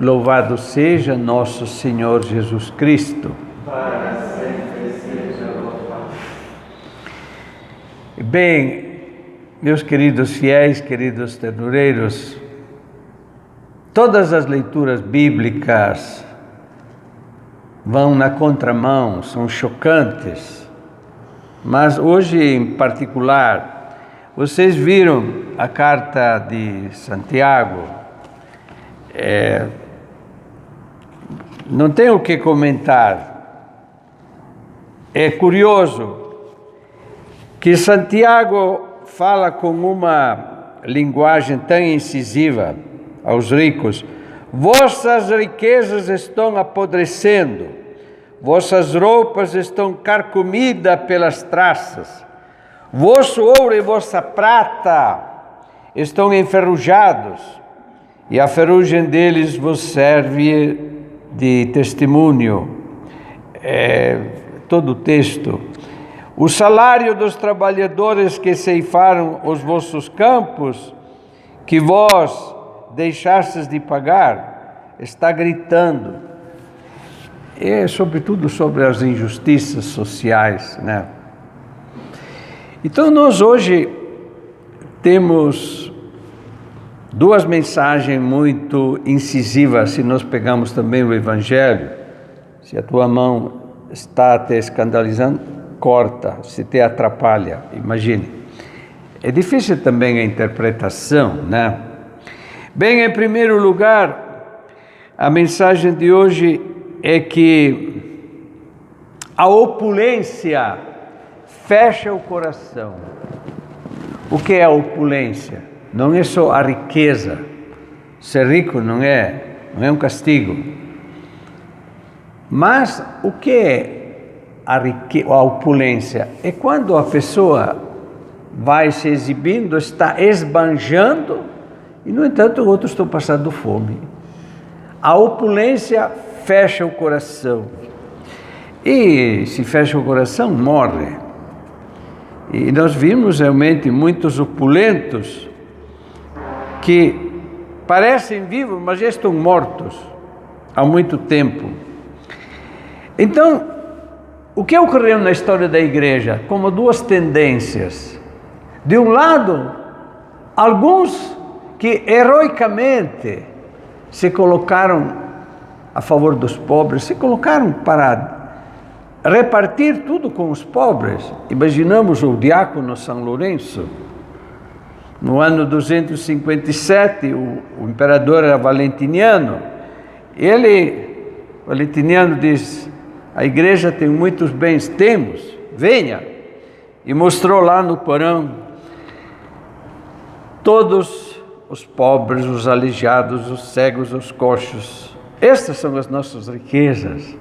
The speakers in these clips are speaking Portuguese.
Louvado seja nosso Senhor Jesus Cristo. Para sempre seja louvado. Bem, meus queridos fiéis, queridos ternureiros, todas as leituras bíblicas vão na contramão, são chocantes, mas hoje em particular, vocês viram a carta de Santiago, não tenho o que comentar. É curioso que Santiago fala com uma linguagem tão incisiva aos ricos: vossas riquezas estão apodrecendo, vossas roupas estão carcomidas pelas traças, vosso ouro e vossa prata estão enferrujados, e a ferrugem deles vos serve de testemunho. Todo o texto. O salário dos trabalhadores que ceifaram os vossos campos, que vós deixastes de pagar, está gritando. Sobretudo sobre as injustiças sociais, né? Então nós hoje temos duas mensagens muito incisivas, se nós pegamos também o Evangelho. Se a tua mão está te escandalizando, corta, se te atrapalha, imagine. É difícil também a interpretação, né? Bem, em primeiro lugar, a mensagem de hoje é que a opulência fecha o coração. O que é a opulência? Não é só a riqueza. Ser rico não é um castigo. Mas o que é a opulência? É quando a pessoa vai se exibindo, está esbanjando, e no entanto outros estão passando fome. A opulência fecha o coração. E se fecha o coração, morre. E nós vimos realmente muitos opulentos que parecem vivos, mas já estão mortos há muito tempo. Então, o que ocorreu na história da igreja? Como duas tendências. De um lado, alguns que heroicamente se colocaram a favor dos pobres, se colocaram para repartir tudo com os pobres. Imaginamos o diácono São Lourenço. No ano 257, o imperador era Valentiniano. Valentiniano diz: a igreja tem muitos bens, temos, venha. E mostrou lá no porão todos os pobres, os aleijados, os cegos, os coxos. Estas são as nossas riquezas,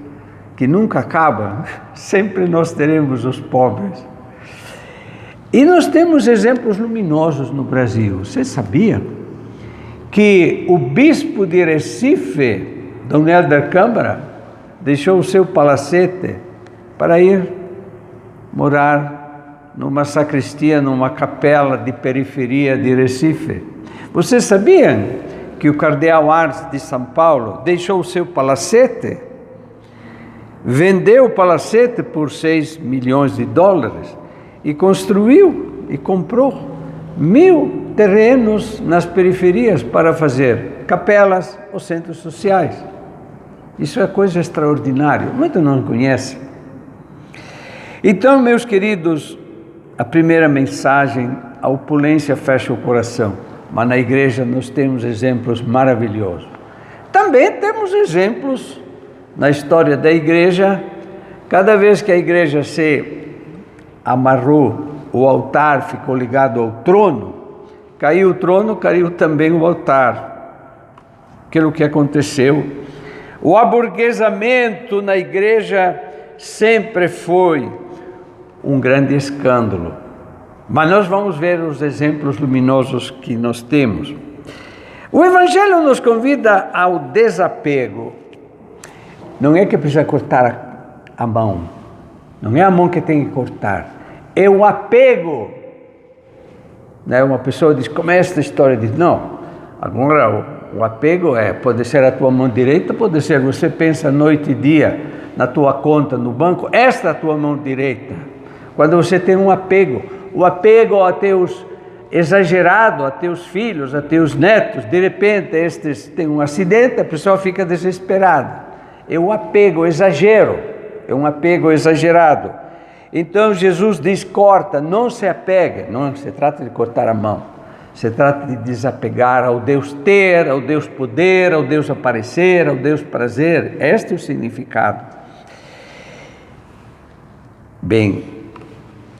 que nunca acabam, sempre nós teremos os pobres. E nós temos exemplos luminosos no Brasil. Você sabia que o bispo de Recife, Dom Helder Câmara, deixou o seu palacete para ir morar numa sacristia, numa capela de periferia de Recife? Vocês sabiam que o cardeal Ars de São Paulo deixou o seu palacete, vendeu o palacete por $6 milhões e construiu e comprou 1.000 terrenos nas periferias para fazer capelas ou centros sociais? Isso é coisa extraordinária, muitos não conhecem. Então, meus queridos, a primeira mensagem: a opulência fecha o coração. Mas na igreja nós temos exemplos maravilhosos. Também temos exemplos na história da igreja. Cada vez que a igreja se amarrou, o altar ficou ligado ao trono, caiu o trono, caiu também o altar. Aquilo que aconteceu. O aburguesamento na igreja sempre foi um grande escândalo. Mas nós vamos ver os exemplos luminosos que nós temos. O Evangelho nos convida ao desapego. Não é que precisa cortar a mão. Não é a mão que tem que cortar. É o apego. Né? Uma pessoa diz: como é esta história? Diz: não, agora O apego pode ser a tua mão direita, pode ser, você pensa noite e dia na tua conta no banco, esta é a tua mão direita. Quando você tem um apego, o apego a teus exagerado, a teus filhos, a teus netos, de repente estes têm um acidente, a pessoa fica desesperada. É o apego, o exagero, é um apego exagerado. Então Jesus diz, corta, não se apegue, não se trata de cortar a mão. Se trata de desapegar ao Deus ter, ao Deus poder, ao Deus aparecer, ao Deus prazer. Este é o significado. Bem,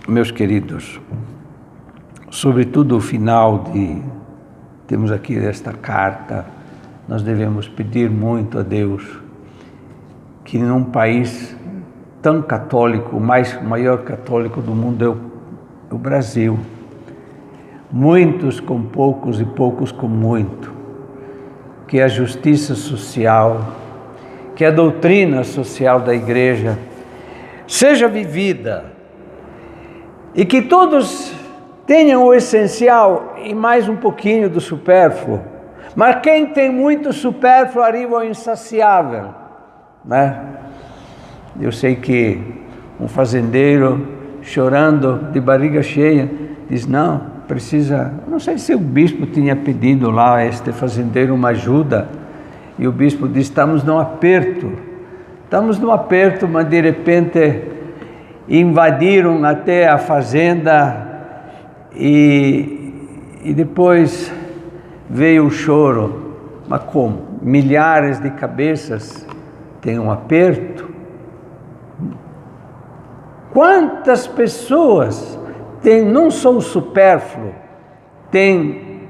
meus queridos, sobretudo o final temos aqui desta carta, nós devemos pedir muito a Deus que num país tão católico, o maior católico do mundo é o Brasil, muitos com poucos e poucos com muito, que a justiça social, que a doutrina social da igreja seja vivida e que todos tenham o essencial e mais um pouquinho do supérfluo. Mas quem tem muito supérfluo arriba ao insaciável, né? Eu sei que um fazendeiro chorando de barriga cheia diz, não sei se o bispo tinha pedido lá a este fazendeiro uma ajuda, e o bispo diz, estamos num aperto, mas de repente invadiram até a fazenda e depois veio o choro. Mas como? Milhares de cabeças têm um aperto? Quantas pessoas têm não só o supérfluo, tem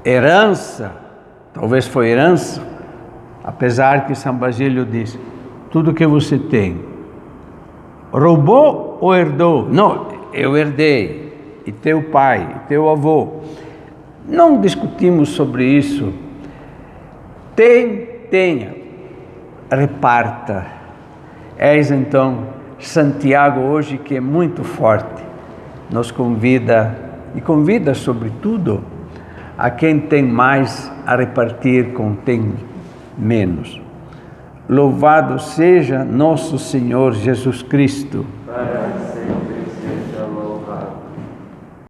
herança, talvez foi herança, apesar que São Basílio diz, tudo que você tem, roubou ou herdou? Não, eu herdei, e teu pai, e teu avô. Não discutimos sobre isso. Tenha, reparta. Eis então Santiago hoje, que é muito forte, nos convida, e convida sobretudo a quem tem mais a repartir com quem menos. Louvado seja nosso Senhor Jesus Cristo.